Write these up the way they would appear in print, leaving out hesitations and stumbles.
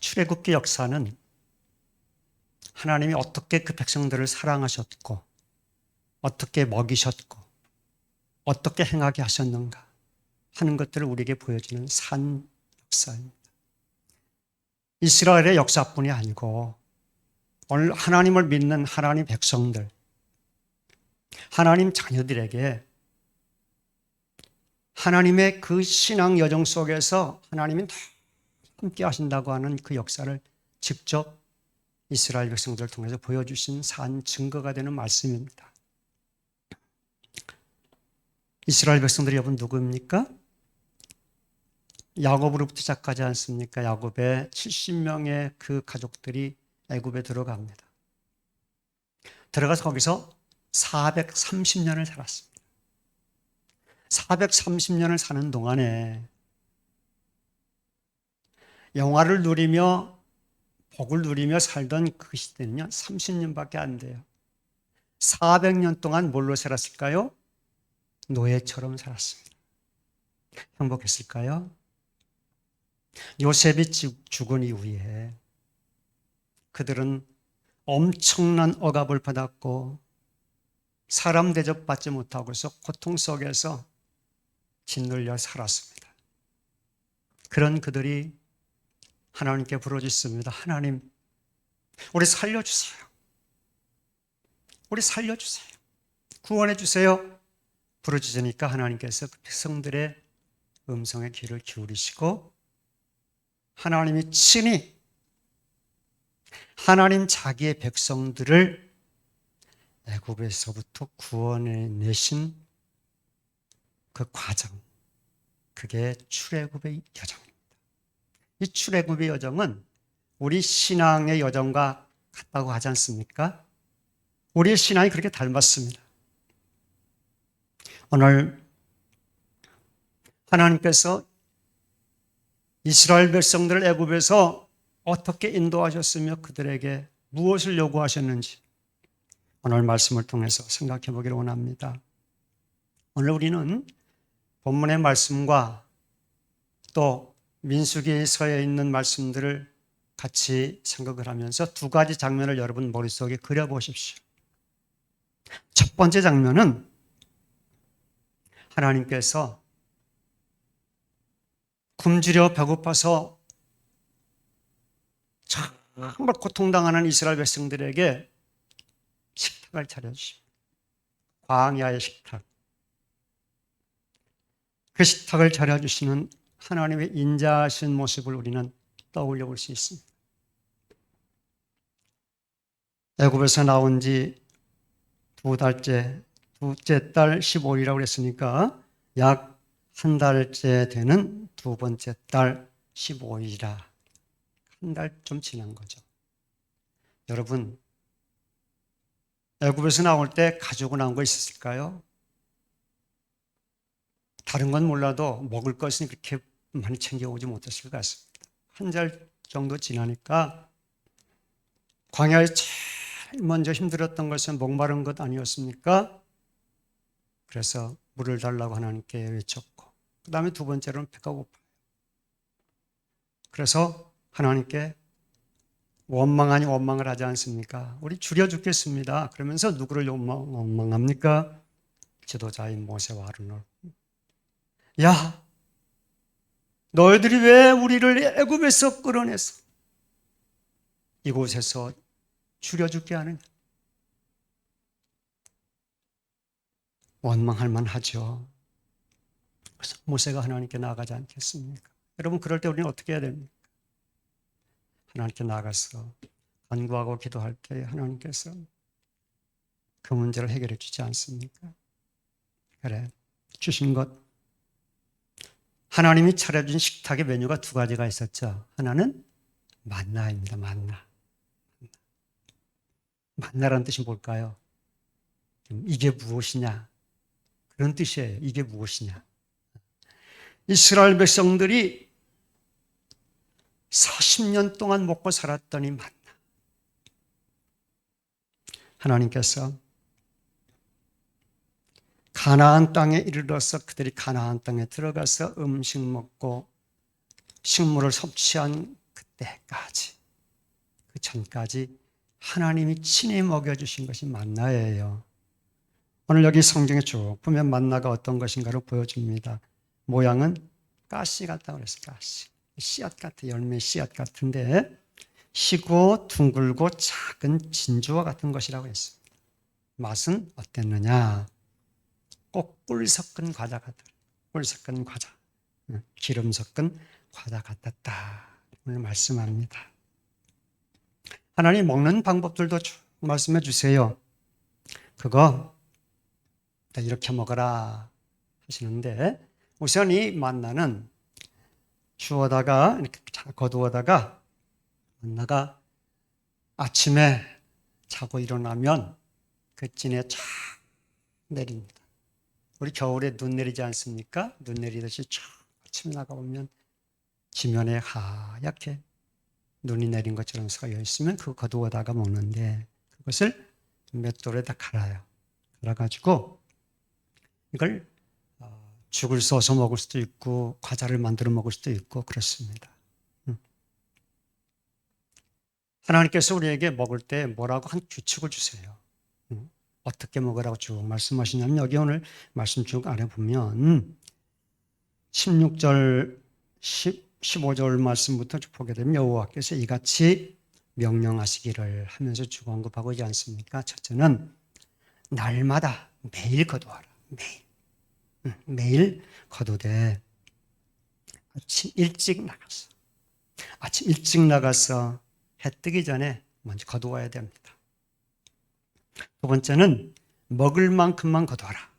출애굽기 역사는 하나님이 어떻게 그 백성들을 사랑하셨고 어떻게 먹이셨고 어떻게 행하게 하셨는가 하는 것들을 우리에게 보여주는 산 역사입니다. 이스라엘의 역사뿐이 아니고 오늘 하나님을 믿는 하나님 백성들, 하나님 자녀들에게 하나님의 그 신앙 여정 속에서 하나님이 함께 하신다고 하는 그 역사를 직접 이스라엘 백성들을 통해서 보여주신 산 증거가 되는 말씀입니다. 이스라엘 백성들이 여러분 누구입니까? 야곱으로부터 시작하지 않습니까? 야곱의 70명의 그 가족들이 애굽에 들어갑니다. 들어가서 거기서 430년을 살았습니다. 430년을 사는 동안에 영화를 누리며 복을 누리며 살던 그 시대는요 30년밖에 안 돼요. 400년 동안 뭘로 살았을까요? 노예처럼 살았습니다. 행복했을까요? 요셉이 죽은 이후에 그들은 엄청난 억압을 받았고 사람 대접받지 못하고서 고통 속에서 짓눌려 살았습니다. 그런 그들이 하나님께 부르짖습니다. 하나님, 우리 살려주세요. 우리 살려주세요. 구원해 주세요. 부르짖으니까 하나님께서 그 백성들의 음성에 귀를 기울이시고 하나님이 친히 하나님 자기의 백성들을 애굽에서부터 구원해 내신 그 과정, 그게 출애굽의 여정입니다. 이 출애굽의 여정은 우리 신앙의 여정과 같다고 하지 않습니까? 우리의 신앙이 그렇게 닮았습니다. 오늘 하나님께서 이스라엘 백성들을 애굽에서 어떻게 인도하셨으며 그들에게 무엇을 요구하셨는지 오늘 말씀을 통해서 생각해 보기를 원합니다. 오늘 우리는 본문의 말씀과 또 민수기서에 있는 말씀들을 같이 생각을 하면서 두 가지 장면을 여러분 머릿속에 그려보십시오. 첫 번째 장면은 하나님께서 굶주려 배고파서 정말 고통당하는 이스라엘 백성들에게 식탁을 차려주십니다. 광야의 식탁. 그 식탁을 차려주시는 하나님의 인자하신 모습을 우리는 떠올려 볼 수 있습니다. 애굽에서 나온 지 둘째 달 15일이라고 했으니까 약 한 달째 되는 두 번째 달 15일이라 한 달 좀 지난 거죠. 여러분, 애굽에서 나올 때 가지고 나온 거 있었을까요? 다른 건 몰라도 먹을 것은 그렇게 많이 챙겨오지 못했을 것 같습니다. 한 달 정도 지나니까 광야에 제일 먼저 힘들었던 것은 목마른 것 아니었습니까? 그래서 물을 달라고 하나님께 외쳤고 그 다음에 두 번째로는 배가 고파요. 그래서 하나님께 원망 아니 원망을 하지 않습니까? 우리 줄여 죽겠습니다. 그러면서 누구를 원망합니까? 지도자인 모세와 아론을. 야, 너희들이 왜 우리를 애굽에서 끌어내서 이곳에서 줄여 죽게 하느냐? 원망할 만하죠. 그래서 모세가 하나님께 나아가지 않겠습니까? 여러분, 그럴 때 우리는 어떻게 해야 됩니까? 하나님께 나아가서 간구하고 기도할 때 하나님께서 그 문제를 해결해 주지 않습니까? 그래, 주신 것. 하나님이 차려준 식탁의 메뉴가 두 가지가 있었죠. 하나는 만나입니다. 만나라는 뜻이 뭘까요? 이게 무엇이냐? 그런 뜻이에요. 이게 무엇이냐? 이스라엘 백성들이 40년 동안 먹고 살았더니 만나. 하나님께서 가나안 땅에 이르러서 그들이 가나안 땅에 들어가서 음식 먹고 식물을 섭취한 때까지, 그 전까지 하나님이 친히 먹여주신 것이 만나예요. 오늘 여기 성경에 쭉 보면 만나가 어떤 것인가를 보여줍니다. 모양은 가시 같다고 그랬어요. 가시. 씨앗 같은, 열매 씨앗 같은데 희고 둥글고 작은 진주와 같은 것이라고 했습니다. 맛은 어땠느냐? 꼭 꿀 섞은 과자 같다. 꿀 섞은 과자, 기름 섞은 과자 같았다. 오늘 말씀합니다. 하나님 먹는 방법들도 쭉 말씀해 주세요. 그거 이렇게 먹어라 하시는데, 우선 이 만나는 주워다가 이렇게 거두어다가 만나가 아침에 자고 일어나면 그 찐에 쫙 내립니다. 우리 겨울에 눈 내리지 않습니까? 눈 내리듯이 쫙 아침에 나가보면 지면에 하얗게 눈이 내린 것처럼 서여 있으면 그거 거두어다가 먹는데, 그것을 맷돌에다 갈아요. 갈아가지고 이걸 죽을 써서 먹을 수도 있고 과자를 만들어 먹을 수도 있고 그렇습니다. 하나님께서 우리에게 먹을 때 뭐라고 한 규칙을 주세요. 어떻게 먹으라고 쭉 말씀하시냐면, 여기 오늘 말씀 쭉 안에 보면 16절, 15절 말씀부터 쭉 보게 되면 여호와께서 이같이 명령하시기를 하면서 쭉 언급하고 있지 않습니까? 첫째는 날마다 매일 거두어라. 매일 거두되 아침 일찍 나가서 해 뜨기 전에 먼저 거두어야 됩니다. 두 번째는 먹을 만큼만 거두어라.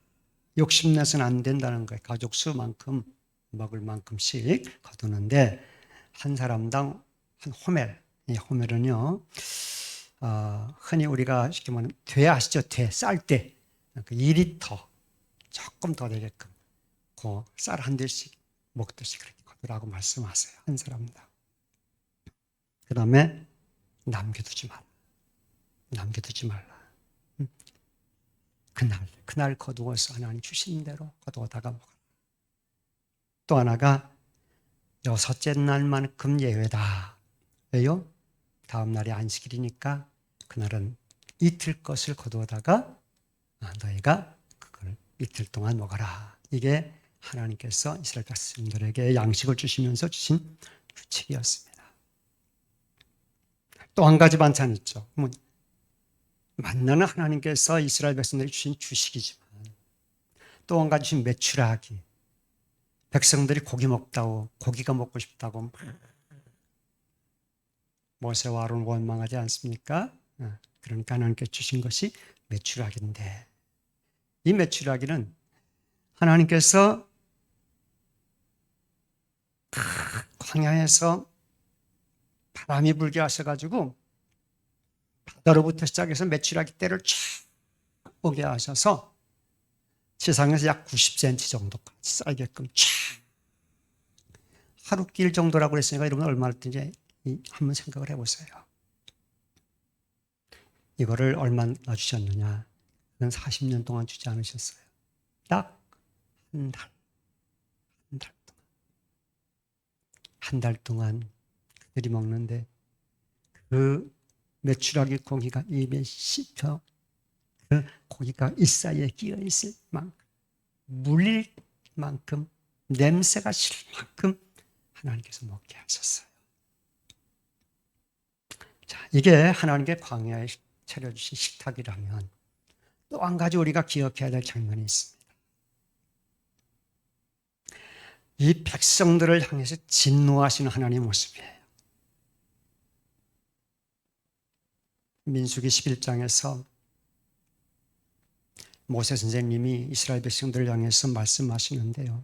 욕심내서는 안 된다는 거예요. 가족 수만큼 먹을 만큼씩 거두는데, 한 사람당 한 호멜. 이 호멜은요, 흔히 우리가 쉽게 말하면 돼 아시죠? 돼, 쌀 때 2리터 조금 더 되게끔 그 쌀 한 대씩 먹듯이 그렇게 거두라고 말씀하세요. 한 사람당. 그 다음에 남겨두지 말라. 그날 거두어서 하나님 주신 대로 거두어다가 먹어라. 또 하나가 6째 날만큼 예외다. 왜요? 다음 날이 안식일이니까 그날은 이틀 것을 거두어다가 너희가 그걸 이틀 동안 먹어라. 이게 하나님께서 이스라엘 백성들에게 양식을 주시면서 주신 규칙이었습니다. 또 한 가지 반찬 있죠. 만나는 하나님께서 이스라엘 백성들이 주신 주식이지만, 또 한 가지 주신 메추라기. 백성들이 고기 먹다고, 고기가 먹고 싶다고 모세와 아론 원망하지 않습니까? 그러니까 하나님께 주신 것이 메추라기인데, 이 메추라기는 하나님께서 광야에서 바람이 불게 하셔가지고 바다로부터 시작해서 메추라기 떼를 쫙 오게 하셔서 세상에서 약 90cm 정도까지 쌓이게끔 쫙, 하루 길 정도라고 그랬으니까 여러분 얼마나 든지 한번 생각을 해보세요. 이거를 얼마 주셨느냐? 그건 40년 동안 주지 않으셨어요. 딱 한 달 동안 그들이 먹는데, 그 메추라기 고기가 입에 씹혀 그 고기가 이 사이에 끼어 있을 만큼, 물릴 만큼, 냄새가 실 만큼 하나님께서 먹게 하셨어요. 자, 이게 하나님께 광야에 차려주신 식탁이라면, 또 한 가지 우리가 기억해야 될 장면이 있습니다. 이 백성들을 향해서 진노하시는 하나님의 모습이에요. 민수기 11장에서 모세 선생님이 이스라엘 백성들을 향해서 말씀하시는데요.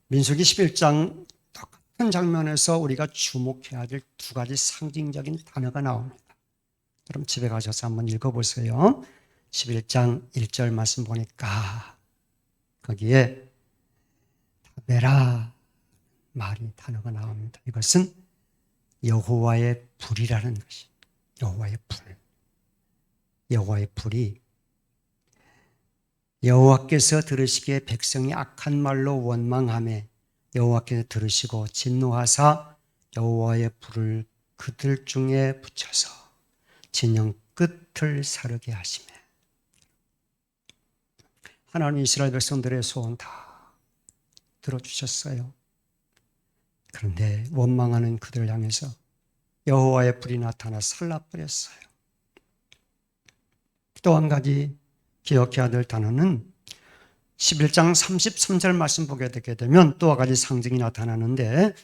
민수기 11장 똑같은 장면에서 우리가 주목해야 될 두 가지 상징적인 단어가 나옵니다. 그럼 집에 가셔서 한번 읽어보세요. 11장 1절 말씀 보니까 거기에 타베라 말이 단어가 나옵니다. 이것은 여호와의 불이라는 것이, 여호와의 불. 여호와의 불이, 여호와께서 들으시기에 백성이 악한 말로 원망하며 여호와께서 들으시고 진노하사 여호와의 불을 그들 중에 붙여서 진영 끝을 사르게 하시매. 하나님 이스라엘 백성들의 소원 다 들어주셨어요. 그런데 원망하는 그들을 향해서 여호와의 불이 나타나 살라버렸어요. 또 한 가지 기억해야 될 단어는 11장 33절 말씀 보게 되게 되면 또 한 가지 상징이 나타나는데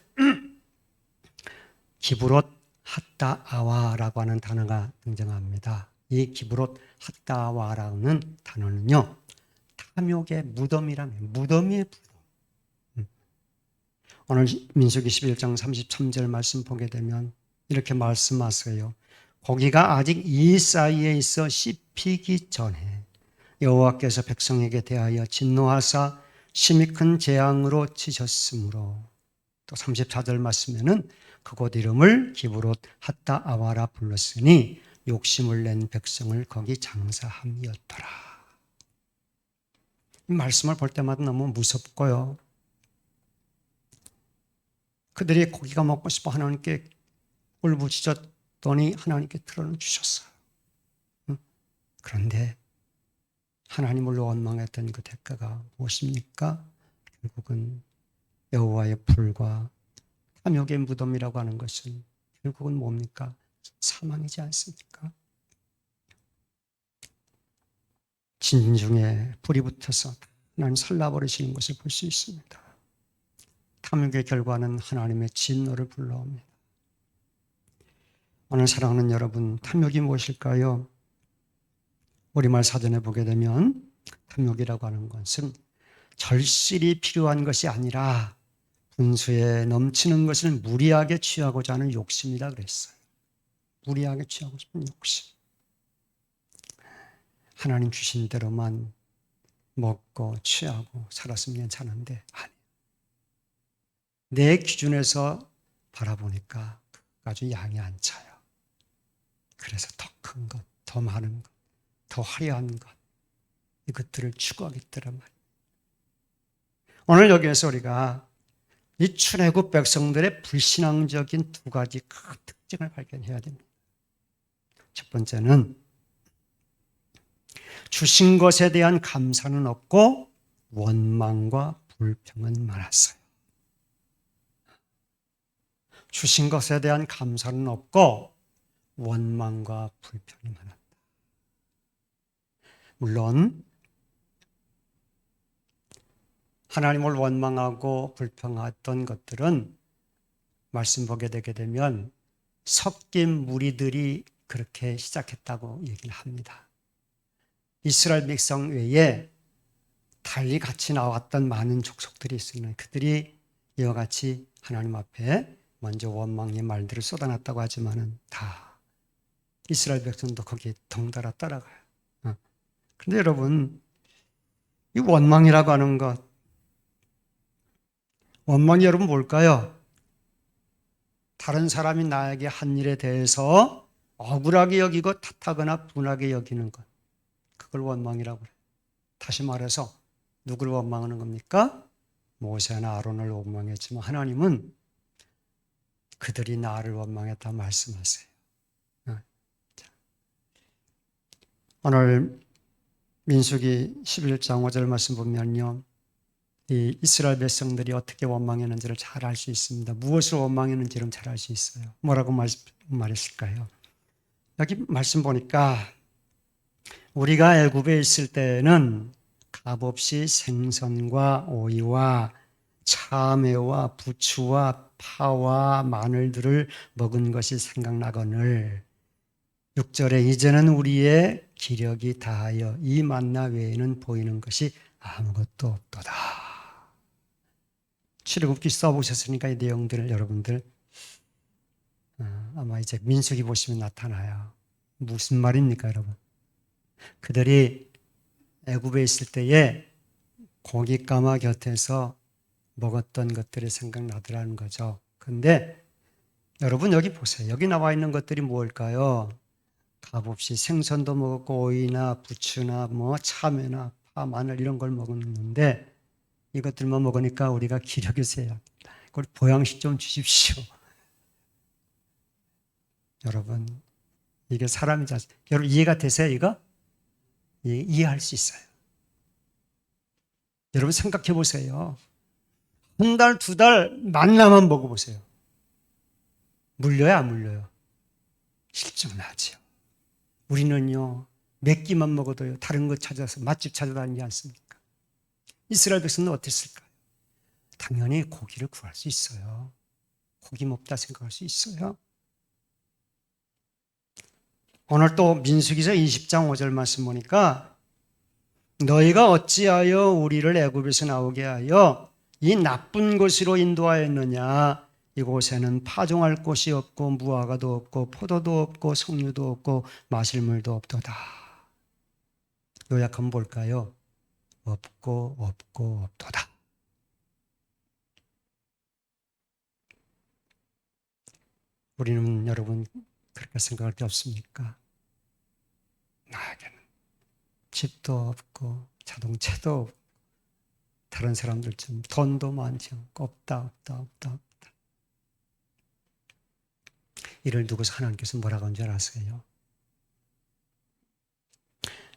기브롯 핫다아와라고 하는 단어가 등장합니다. 이 기브롯 핫다아와라는 단어는요, 탐욕의 무덤이라면 무덤의 무덤. 오늘 민수기 11장 33절 말씀 보게 되면 이렇게 말씀하세요. 고기가 아직 이 사이에 있어 씹히기 전에 여호와께서 백성에게 대하여 진노하사 심히 큰 재앙으로 치셨으므로, 또 34절 말씀에는 그곳 이름을 기브롯 핫다아와라 불렀으니 욕심을 낸 백성을 거기 장사함이었더라. 이 말씀을 볼 때마다 너무 무섭고요. 그들이 고기가 먹고 싶어 하나님께 울부짖었더니 하나님께 들어는 주셨어요. 그런데 하나님을 원망했던 그 대가가 무엇입니까? 결국은 여호와의 불과 탐욕의 무덤이라고 하는 것은 결국은 뭡니까? 사망이지 않습니까? 진중에 불이 붙어서 하나님 살라버리시는 것을 볼 수 있습니다. 탐욕의 결과는 하나님의 진노를 불러옵니다. 오늘 사랑하는 여러분, 탐욕이 무엇일까요? 우리말 사전에 보게 되면 탐욕이라고 하는 것은 절실히 필요한 것이 아니라 분수에 넘치는 것을 무리하게 취하고자 하는 욕심이다 그랬어요. 무리하게 취하고 싶은 욕심. 하나님 주신 대로만 먹고 취하고 살았으면 괜찮은데 아니. 내 기준에서 바라보니까 아주 양이 안 차요. 그래서 더 큰 것, 더 많은 것, 더 화려한 것, 이것들을 추구하겠더란 말이에요. 오늘 여기에서 우리가 이 출애굽 백성들의 불신앙적인 두 가지 큰 특징을 발견해야 됩니다. 첫 번째는 주신 것에 대한 감사는 없고 원망과 불평은 많았어요. 주신 것에 대한 감사는 없고 원망과 불평이 많았다. 물론 하나님을 원망하고 불평했던 것들은 말씀 보게 되게 되면 섞인 무리들이 그렇게 시작했다고 얘기를 합니다. 이스라엘 백성 외에 달리 같이 나왔던 많은 족속들이 있으면 그들이 이와 같이 하나님 앞에 먼저 원망의 말들을 쏟아놨다고 하지만은 다 이스라엘 백성도 거기에 덩달아 따라가요. 그런데 여러분, 이 원망이라고 하는 것, 원망이 여러분 뭘까요? 다른 사람이 나에게 한 일에 대해서 억울하게 여기고 탓하거나 분하게 여기는 것, 그걸 원망이라고 그래요. 다시 말해서 누굴 원망하는 겁니까? 모세나 아론을 원망했지만 하나님은 그들이 나를 원망했다 말씀하세요. 오늘 민수기 11장 5절 말씀 보면요, 이 이스라엘 백성들이 어떻게 원망했는지를 잘 알 수 있습니다. 무엇을 원망했는지를 잘 알 수 있어요. 뭐라고 말했을까요? 여기 말씀 보니까 우리가 애굽에 있을 때는 값없이 생선과 오이와 참외와 부추와 파와 마늘들을 먹은 것이 생각나거늘 6절에 이제는 우리의 기력이 다하여 이 만나 외에는 보이는 것이 아무것도 없도다. 출애굽기 써보셨으니까 이 내용들을 여러분들 아마 이제 민수기 보시면 나타나요. 무슨 말입니까, 여러분? 그들이 애굽에 있을 때에 고깃가마 곁에서 먹었던 것들이 생각나더라는 거죠. 근데 여러분 여기 보세요. 여기 나와 있는 것들이 뭘까요? 값없이 생선도 먹었고 오이나 부추나 뭐 참외나 파, 마늘 이런 걸 먹었는데 이것들만 먹으니까 우리가 기력이 세요. 그걸 보양식 좀 주십시오. 여러분, 이게 사람이지 않습니까? 여러분 이해가 되세요, 이거? 이해할 수 있어요. 여러분 생각해 보세요. 한 달, 두 달 만나만 먹어보세요. 물려요, 안 물려요? 실증나죠. 우리는요, 몇 끼만 먹어도요, 다른 거 찾아서 맛집 찾아다니지 않습니까? 이스라엘 백성은 어땠을까요? 당연히 고기를 구할 수 있어요. 고기 먹다 생각할 수 있어요. 오늘 또 민수기서 20장 5절 말씀 보니까 너희가 어찌하여 우리를 애굽에서 나오게 하여 이 나쁜 곳으로 인도하였느냐. 이곳에는 파종할 곳이 없고 무화과도 없고 포도도 없고 석류도 없고 마실 물도 없도다. 요약하면 볼까요? 없고 없고 없도다. 우리는 여러분 그렇게 생각할 때 없습니까? 나에게는 집도 없고 자동차도 없고 다른 사람들처럼 돈도 많지 않고 없다. 이를 두고서 하나님께서 뭐라고 한 줄 아세요?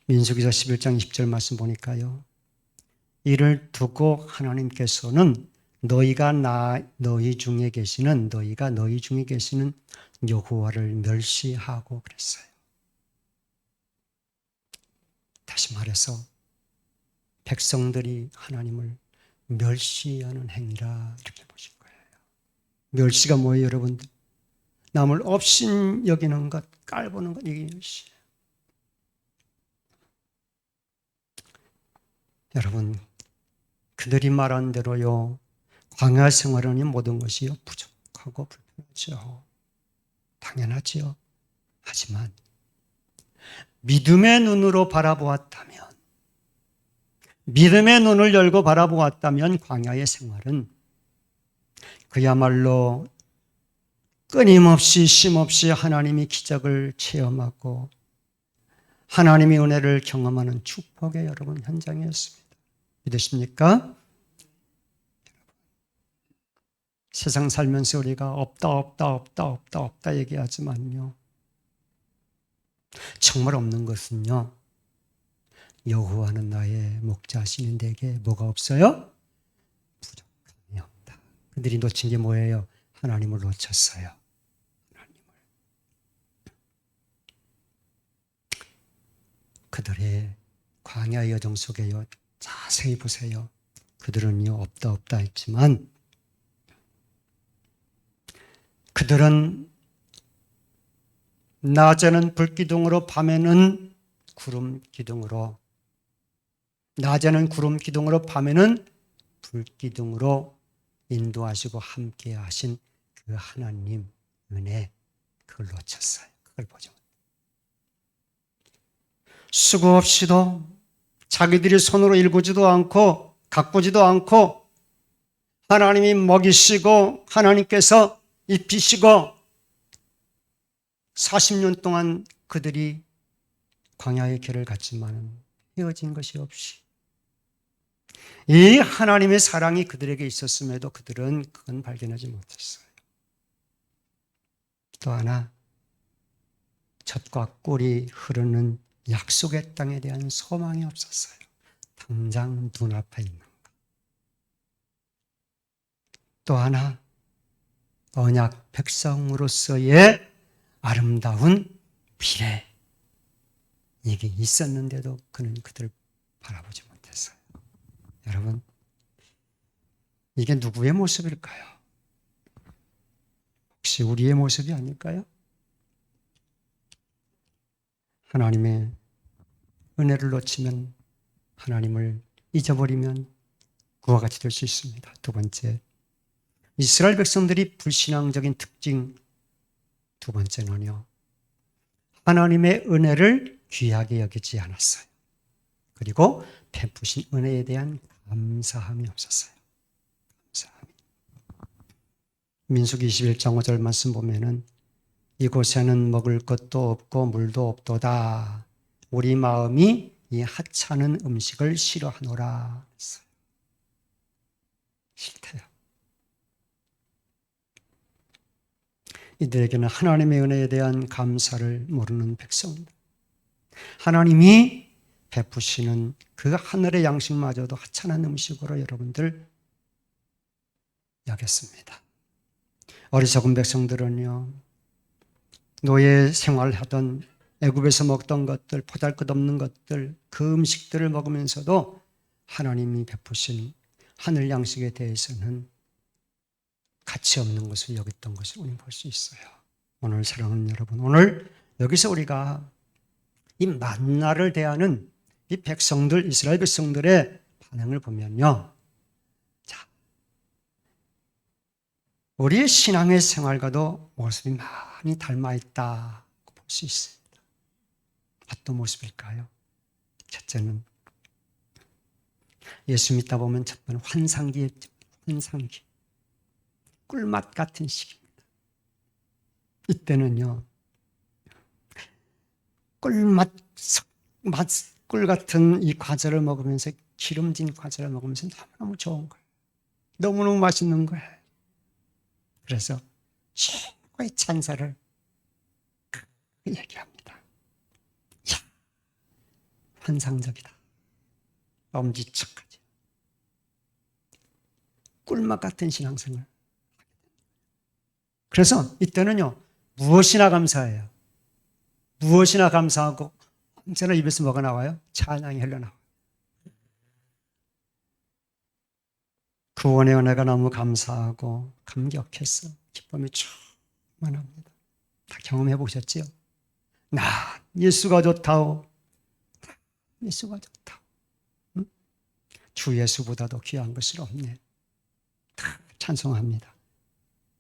민수기서 11장 20절 말씀 보니까요. 이를 두고 하나님께서는 너희가 너희 중에 계시는 여호와를 멸시하고 그랬어요. 다시 말해서 백성들이 하나님을 멸시하는 행위라 이렇게 보신 거예요. 멸시가 뭐예요, 여러분들? 남을 업신 여기는 것, 깔보는 것, 이게 멸시예요. 여러분, 그들이 말한 대로요, 광야 생활은 모든 것이 부족하고 불편하죠. 당연하지요. 하지만 믿음의 눈으로 바라보았다면, 믿음의 눈을 열고 바라보았다면 광야의 생활은 그야말로 끊임없이 쉼없이 하나님이 기적을 체험하고 하나님의 은혜를 경험하는 축복의 여러분 현장이었습니다. 믿으십니까? 세상 살면서 우리가 없다 얘기하지만요. 정말 없는 것은요. 여호와는 나의 목자시는 내게 뭐가 없어요? 부족함이 없다. 그들이 놓친 게 뭐예요? 하나님을 놓쳤어요. 하나님을. 그들의 광야의 여정 속에요. 자세히 보세요. 그들은요 없다 했지만 그들은 낮에는 불기둥으로 밤에는 구름 기둥으로 낮에는 구름 기둥으로 밤에는 불기둥으로 인도하시고 함께 하신 그 하나님 은혜 그걸 놓쳤어요. 그걸 보죠. 수고 없이도 자기들이 손으로 일구지도 않고 가꾸지도 않고 하나님이 먹이시고 하나님께서 입히시고 40년 동안 그들이 광야의 길을 갔지만 헤어진 것이 없이 이 하나님의 사랑이 그들에게 있었음에도 그들은 그건 발견하지 못했어요. 또 하나 젖과 꿀이 흐르는 약속의 땅에 대한 소망이 없었어요. 당장 눈앞에 있는 것. 또 하나 언약 백성으로서의 아름다운 미래 이게 있었는데도 그는 그들을 바라보지 못했어요. 여러분 이게 누구의 모습일까요? 혹시 우리의 모습이 아닐까요? 하나님의 은혜를 놓치면 하나님을 잊어버리면 그와 같이 될 수 있습니다. 두 번째, 이스라엘 백성들이 불신앙적인 특징 두 번째는요. 하나님의 은혜를 귀하게 여기지 않았어요. 그리고 베푸신 은혜에 대한 감사함이 없었어요. 감사함이. 민수기 21장 5절 말씀 보면은 이곳에는 먹을 것도 없고 물도 없도다. 우리 마음이 이 하찮은 음식을 싫어하노라 했어요. 싫대요. 이들에게는 하나님의 은혜에 대한 감사를 모르는 백성들, 하나님이 베푸시는 그 하늘의 양식마저도 하찮은 음식으로 여러분들 여겼습니다. 어리석은 백성들은요, 노예 생활하던 애굽에서 먹던 것들, 보잘것없는 것들, 그 음식들을 먹으면서도 하나님이 베푸신 하늘 양식에 대해서는 가치 없는 것을 여겼던 것을 우리는 볼 수 있어요. 오늘 사랑하는 여러분, 오늘 여기서 우리가 이 만나를 대하는 이 백성들, 이스라엘 백성들의 반응을 보면요, 자, 우리의 신앙의 생활과도 모습이 많이 닮아 있다고 볼 수 있습니다. 어떤 모습일까요? 첫째는 예수 믿다 보면 첫 번은 환상기였죠. 환상기. 꿀맛 같은 시기입니다. 이때는요, 꿀 같은 이 과자를 먹으면서, 기름진 과자를 먹으면서 너무너무 좋은 거예요. 너무너무 맛있는 거예요. 그래서 최고의 찬사를 얘기합니다. 야, 환상적이다. 엄지척하지. 꿀맛 같은 신앙생활. 그래서 이때는요, 무엇이나 감사해요. 무엇이나 감사하고 언제나 입에서 뭐가 나와요? 찬양이 흘러나와요. 구원의 은혜가 너무 감사하고 감격해서 기쁨이 충만합니다. 다 경험해 보셨지요? 나 예수가 좋다오. 예수가 좋다오. 응? 주 예수보다도 귀한 것은 없네. 다 찬송합니다.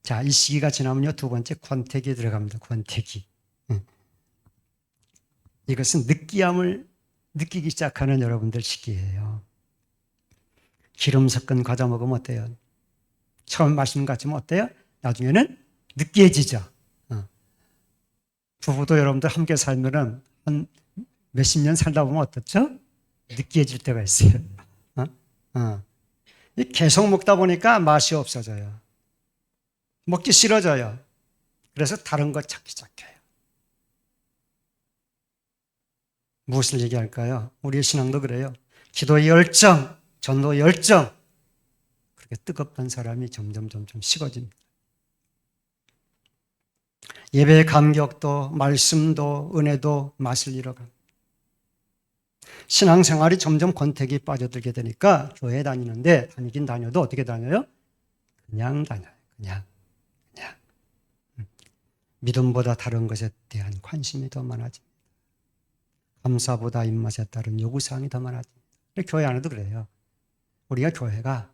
자, 이 시기가 지나면요, 두 번째 권태기에 들어갑니다. 권태기. 이것은 느끼함을 느끼기 시작하는 여러분들 시기예요. 기름 섞은 과자 먹으면 어때요? 처음 맛있는 것 같지만 어때요? 나중에는 느끼해지죠. 부부도 여러분들 함께 살면은 한 몇십 년 살다 보면 어떻죠? 느끼해질 때가 있어요. 계속 먹다 보니까 맛이 없어져요. 먹기 싫어져요. 그래서 다른 것 찾기 시작해요. 무엇을 얘기할까요? 우리의 신앙도 그래요. 기도의 열정, 전도의 열정, 그렇게 뜨겁던 사람이 점점 식어집니다. 예배의 감격도, 말씀도, 은혜도 맛을 잃어갑니다. 신앙생활이 점점 권태기에 빠져들게 되니까 교회 다니는데, 다니긴 다녀도 어떻게 다녀요? 그냥 다녀요. 그냥. 믿음보다 다른 것에 대한 관심이 더 많아집니다. 감사보다 입맛에 따른 요구사항이 더 많아집니다. 교회 안에도 그래요. 우리가 교회가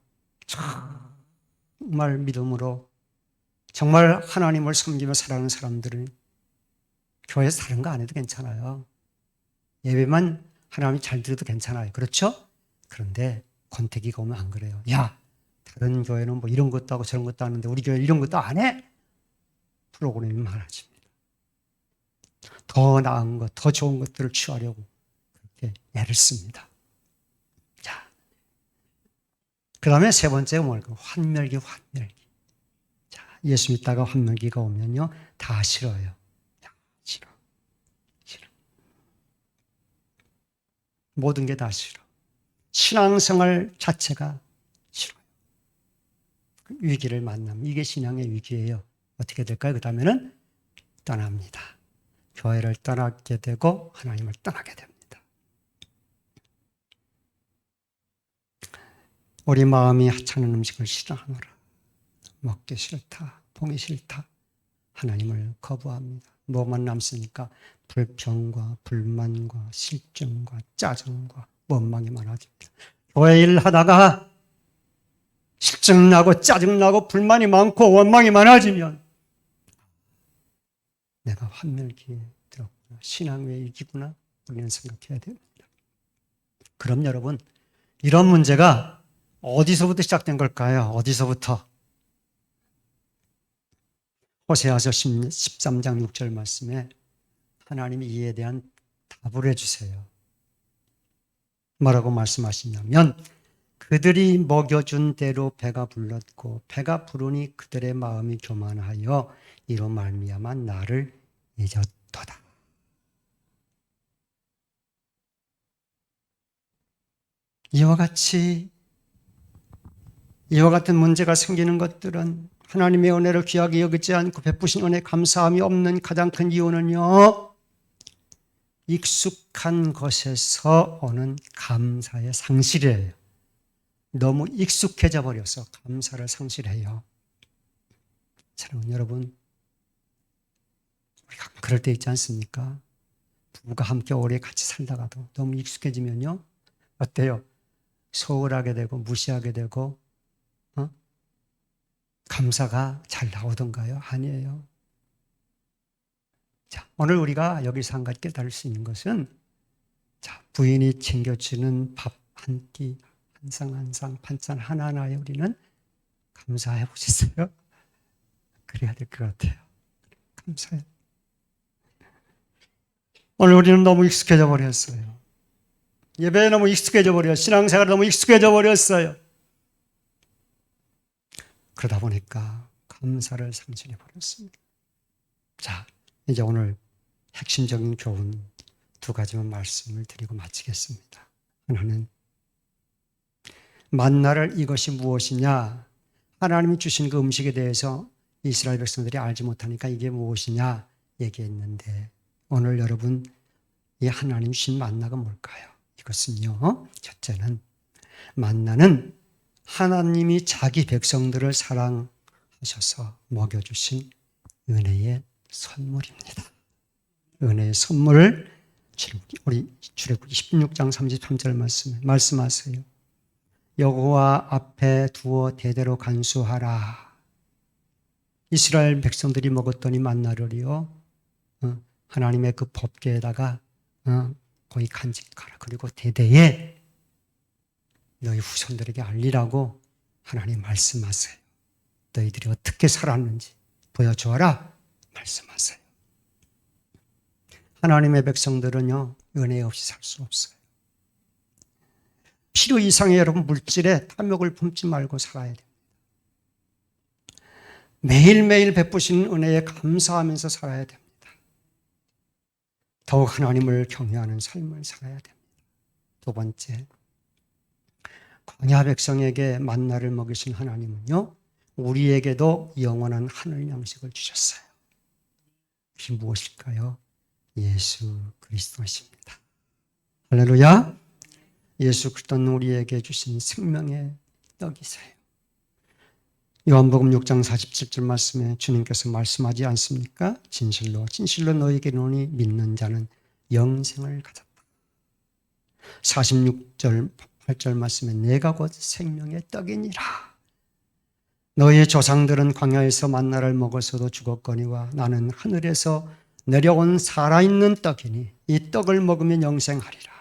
정말 믿음으로, 정말 하나님을 섬기며 살아가는 사람들은 교회에서 다른 거 안 해도 괜찮아요. 예배만 하나님이 잘 드려도 괜찮아요. 그렇죠? 그런데 권태기가 오면 안 그래요. 야, 다른 교회는 뭐 이런 것도 하고 저런 것도 하는데 우리 교회 이런 것도 안 해? 프로그램이 많아집니다. 더 나은 것, 더 좋은 것들을 취하려고 그렇게 애를 씁니다. 자, 그 다음에 세 번째가 뭘까요? 환멸기. 자, 예수 믿다가 환멸기가 오면요, 다 싫어요. 싫어. 모든 게 다 싫어. 신앙생활 자체가 싫어요. 위기를 만나면 이게 신앙의 위기예요. 어떻게 될까요? 그 다음에는 떠납니다. 교회를 떠나게 되고 하나님을 떠나게 됩니다. 우리 마음이 하찮은 음식을 싫어하노라. 먹기 싫다, 보기 싫다. 하나님을 거부합니다. 뭐만 남습니까? 불평과 불만과 실증과 짜증과 원망이 많아집니다. 교회 일 하다가 실증나고 짜증나고 불만이 많고 원망이 많아지면 내가 환멸기에 들었구나. 신앙의 위기구나. 우리는 생각해야 됩니다. 그럼 여러분, 이런 문제가 어디서부터 시작된 걸까요? 어디서부터? 호세아서 13장 6절 말씀에 하나님이 이에 대한 답을 해주세요. 뭐라고 말씀하시냐면, 그들이 먹여준 대로 배가 불렀고 배가 부르니 그들의 마음이 교만하여 이로 말미암아 나를 잊었도다. 이와 같은 문제가 생기는 것들은 하나님의 은혜를 귀하게 여기지 않고 베푸신 은혜에 감사함이 없는 가장 큰 이유는요, 익숙한 것에서 오는 감사의 상실이에요. 너무 익숙해져 버려서 감사를 상실해요. 사랑하는 여러분, 우리가 그럴 때 있지 않습니까? 부부가 함께 오래 같이 살다가도 너무 익숙해지면요, 어때요? 소홀하게 되고 무시하게 되고 감사가 잘 나오던가요? 아니에요. 자, 오늘 우리가 여기서 한 가지 깨달을 수 있는 것은, 자, 부인이 챙겨주는 밥 한 끼, 한 상 한 상, 반찬 하나하나에 우리는 감사해 보셨어요? 그래야 될 것 같아요. 감사해. 오늘 우리는 너무 익숙해져 버렸어요. 예배에 너무 익숙해져 버렸어요. 신앙생활에 너무 익숙해져 버렸어요. 그러다 보니까 감사를 상실해 버렸습니다. 자, 이제 오늘 핵심적인 교훈 두 가지만 말씀을 드리고 마치겠습니다. 하나는 만나를 이것이 무엇이냐? 하나님이 주신 그 음식에 대해서 이스라엘 백성들이 알지 못하니까 이게 무엇이냐 얘기했는데, 오늘 여러분, 이 하나님 주신 만나가 뭘까요? 이것은요, 첫째는 만나는 하나님이 자기 백성들을 사랑하셔서 먹여주신 은혜의 선물입니다. 은혜의 선물을 우리 출애굽기 16장 33절 말씀하세요. 여호와 앞에 두어 대대로 간수하라. 이스라엘 백성들이 먹었더니 만나를요, 하나님의 그 법궤에다가 거기 간직하라. 그리고 대대에 너희 후손들에게 알리라고 하나님 말씀하세요. 너희들이 어떻게 살았는지 보여주어라 말씀하세요. 하나님의 백성들은요, 은혜 없이 살 수 없어요. 필요 이상의 여러분 물질에 탐욕을 품지 말고 살아야 됩니다. 매일매일 베푸시는 은혜에 감사하면서 살아야 됩니다. 더욱 하나님을 경외하는 삶을 살아야 됩니다. 두 번째, 광야 백성에게 만나를 먹이신 하나님은요, 우리에게도 영원한 하늘 양식을 주셨어요. 그것이 무엇일까요? 예수 그리스도십니다. 할렐루야. 예수 그리스도는 우리에게 주신 생명의 떡이세요. 요한복음 6장 47절 말씀에 주님께서 말씀하지 않습니까? 진실로 진실로 너희에게 이르노니 믿는 자는 영생을 가졌다. 46절 8절 말씀에 내가 곧 생명의 떡이니라. 너희의 조상들은 광야에서 만나를 먹어서도 죽었거니와 나는 하늘에서 내려온 살아있는 떡이니 이 떡을 먹으면 영생하리라.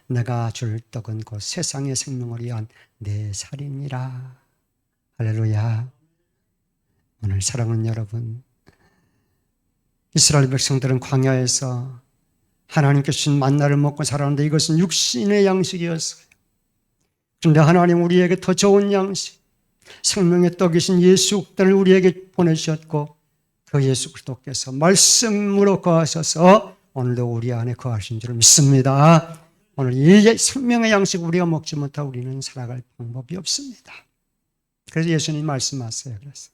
내가 줄 떡은 곧 세상의 생명을 위한 내 살이니라. 할렐루야. 오늘 사랑하는 여러분, 이스라엘 백성들은 광야에서 하나님께 주신 만나를 먹고 살았는데 이것은 육신의 양식이었어요. 그런데 하나님 우리에게 더 좋은 양식, 생명의 떡이신 예수 그리스도를 우리에게 보내주셨고, 그 예수 그리스도께서 말씀으로 거하셔서 오늘도 우리 안에 거하신 줄 믿습니다. 오늘 이 생명의 양식 우리가 먹지 못하고 우리는 살아갈 방법이 없습니다. 그래서 예수님 말씀하세요. 그래서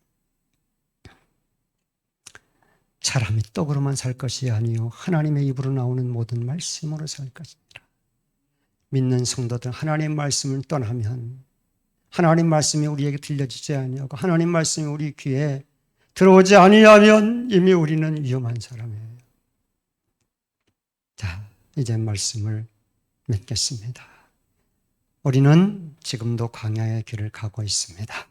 사람이 떡으로만 살 것이 아니요 하나님의 입으로 나오는 모든 말씀으로 살 것이니라. 믿는 성도들 하나님의 말씀을 떠나면, 하나님 말씀이 우리에게 들려지지 아니하고 하나님 말씀이 우리 귀에 들어오지 아니하면 이미 우리는 위험한 사람이에요. 자, 이제 말씀을 맺겠습니다. 우리는 지금도 광야의 길을 가고 있습니다.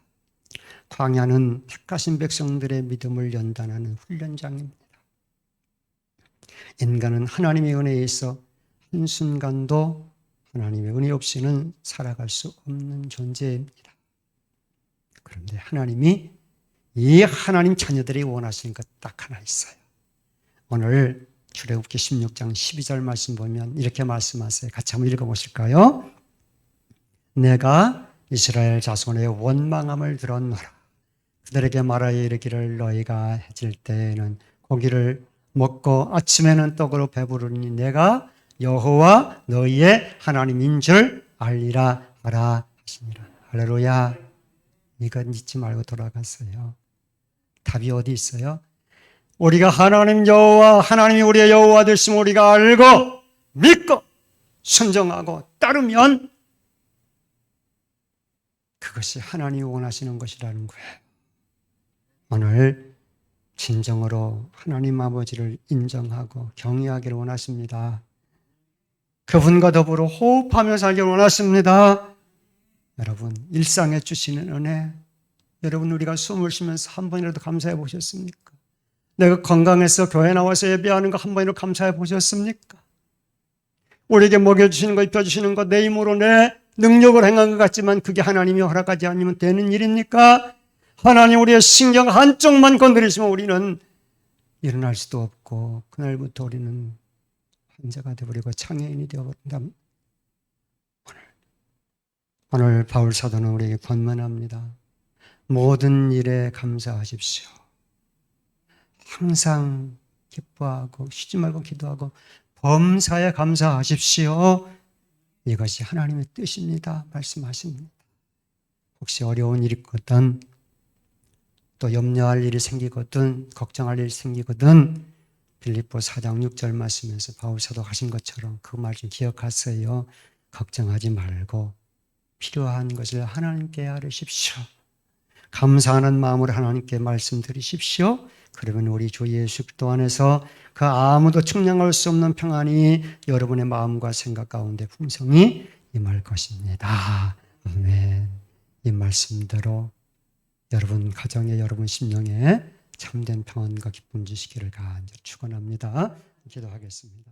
광야는 택하신 백성들의 믿음을 연단하는 훈련장입니다. 인간은 하나님의 은혜에 있어 한순간도 하나님의 은혜 없이는 살아갈 수 없는 존재입니다. 그런데 하나님이 이 하나님 자녀들이 원하시는 것 딱 하나 있어요. 오늘 출애굽기 16장 12절 말씀 보면 이렇게 말씀하세요. 같이 한번 읽어보실까요? 내가 이스라엘 자손의 원망함을 들었노라. 그들에게 말하여 이르기를 너희가 해질 때에는 고기를 먹고 아침에는 떡으로 배부르니 내가 여호와 너희의 하나님인 줄 알리라 하라 하시니라. 할렐루야. 이건 잊지 말고 돌아갔어요. 답이 어디 있어요? 우리가 하나님 여호와, 하나님이 우리의 여호와 되심을 우리가 알고 믿고 순종하고 따르면 그것이 하나님이 원하시는 것이라는 거예요. 오늘 진정으로 하나님 아버지를 인정하고 경외하기를 원하십니다. 그분과 더불어 호흡하며 살기를 원하십니다. 여러분, 일상에 주시는 은혜, 여러분 우리가 숨을 쉬면서 한 번이라도 감사해 보셨습니까? 내가 건강해서 교회 나와서 예배하는 거 한 번이라도 감사해 보셨습니까? 우리에게 먹여주시는 거, 입혀주시는 거 내 힘으로 내 능력을 행한 것 같지만 그게 하나님이 허락하지 않으면 되는 일입니까? 하나님 우리의 신경 한쪽만 건드리시면 우리는 일어날 수도 없고 그날부터 우리는 환자가 되어버리고 장애인이 되어버린다. 오늘 바울 사도는 우리에게 권면합니다. 모든 일에 감사하십시오. 항상 기뻐하고 쉬지 말고 기도하고 범사에 감사하십시오. 이것이 하나님의 뜻입니다. 말씀하십니다. 혹시 어려운 일이 있거든, 또 염려할 일이 생기거든, 걱정할 일이 생기거든, 빌립보 4장 6절 말씀에서 바울 사도 하신 것처럼 그 말 좀 기억하세요. 걱정하지 말고 필요한 것을 하나님께 아뢰십시오. 감사하는 마음으로 하나님께 말씀드리십시오. 그러면 우리 주 예수 그리스도 안에서 그 아무도 측량할 수 없는 평안이 여러분의 마음과 생각 가운데 풍성히 임할 것입니다. 아멘. 이 말씀대로 여러분 가정에, 여러분 심령에 참된 평안과 기쁨 주시기를 간절히 축원합니다. 기도하겠습니다.